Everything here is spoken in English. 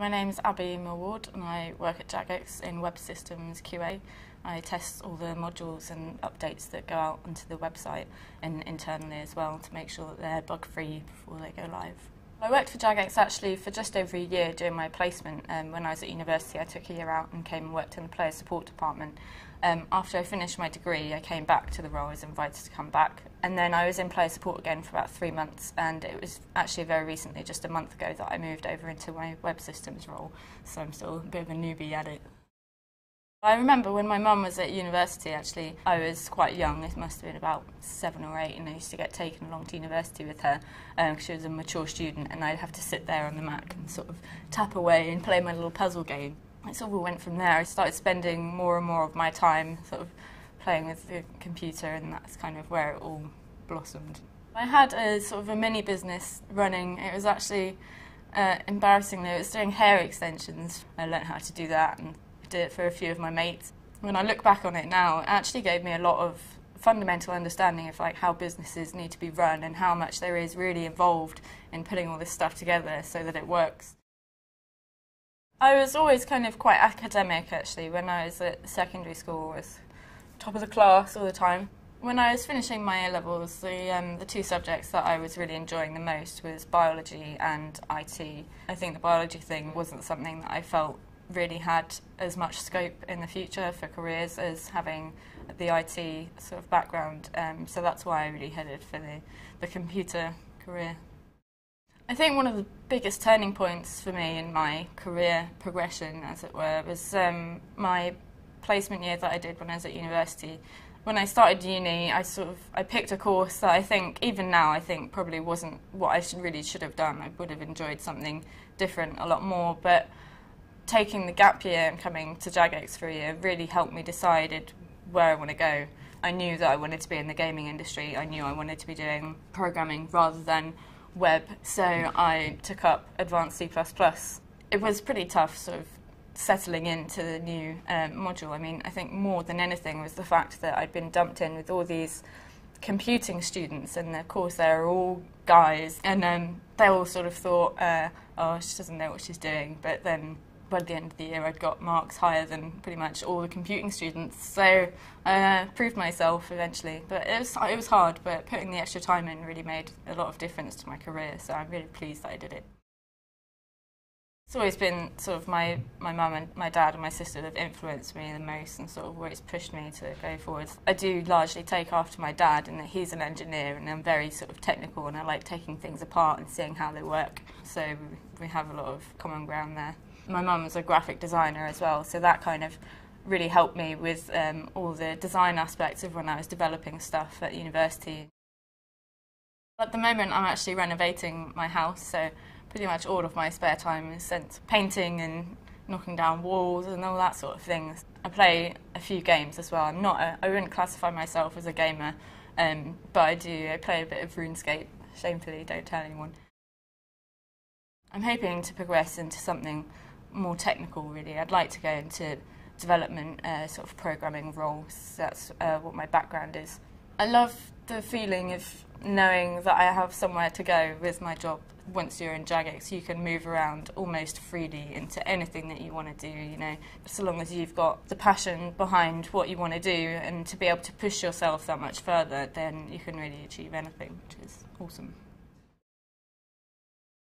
My name's Abby Millward and I work at Jagex in Web Systems QA. I test all the modules and updates that go out onto the website and internally as well to make sure that they're bug-free before they go live. I worked for Jagex actually for just over a year doing my placement. When I was at university I took a year out and came and worked in the player support department. After I finished my degree I came back to the role, I was invited to come back, and then I was in player support again for about 3 months, and it was actually very recently, just a month ago, that I moved over into my web systems role, so I'm still a bit of a newbie at it. I remember when my mum was at university, actually, I was quite young, it must have been about 7 or 8, and I used to get taken along to university with her because she was a mature student, and I'd have to sit there on the Mac and sort of tap away and play my little puzzle game. It sort of all went from there. I started spending more and more of my time sort of playing with the computer, and that's kind of where it all blossomed. I had a sort of a mini business running. It was actually, embarrassingly, it was doing hair extensions. I learnt how to do that and did it for a few of my mates. When I look back on it now, it actually gave me a lot of fundamental understanding of like how businesses need to be run and how much there is really involved in putting all this stuff together so that it works. I was always kind of quite academic actually. When I was at secondary school, I was top of the class all the time. When I was finishing my A-levels, the two subjects that I was really enjoying the most was biology and IT. I think the biology thing wasn't something that I felt really had as much scope in the future for careers as having the IT sort of background, so that's why I really headed for the computer career. I think one of the biggest turning points for me in my career progression, as it were, was my placement year that I did when I was at university. When I started uni, I picked a course that I think, even now, I think probably wasn't what I really should have done. I would have enjoyed something different a lot more, but taking the gap year and coming to Jagex for a year really helped me decide where I want to go. I knew that I wanted to be in the gaming industry. I knew I wanted to be doing programming rather than web, so I took up advanced C++. It was pretty tough sort of settling into the new module. I mean, I think more than anything was the fact that I'd been dumped in with all these computing students, and of course they're all guys, and they all sort of thought, oh, she doesn't know what she's doing, but then by the end of the year I'd got marks higher than pretty much all the computing students, so I proved myself eventually. But it was hard, but putting the extra time in really made a lot of difference to my career, so I'm really pleased that I did it. It's always been sort of my mum and my dad and my sister that have influenced me the most and sort of always pushed me to go forward. I do largely take after my dad in that he's an engineer and I'm very sort of technical, and I like taking things apart and seeing how they work, so we have a lot of common ground there. My mum was a graphic designer as well, so that kind of really helped me with all the design aspects of when I was developing stuff at university. At the moment I'm actually renovating my house, so pretty much all of my spare time is spent painting and knocking down walls and all that sort of thing. I play a few games as well. I wouldn't classify myself as a gamer, but I play a bit of RuneScape. Shamefully, don't tell anyone. I'm hoping to progress into something more technical, really. I'd like to go into development, sort of programming roles. That's what my background is. I love the feeling of knowing that I have somewhere to go with my job. Once you're in Jagex, you can move around almost freely into anything that you want to do, you know, so long as you've got the passion behind what you want to do and to be able to push yourself that much further, then you can really achieve anything, which is awesome.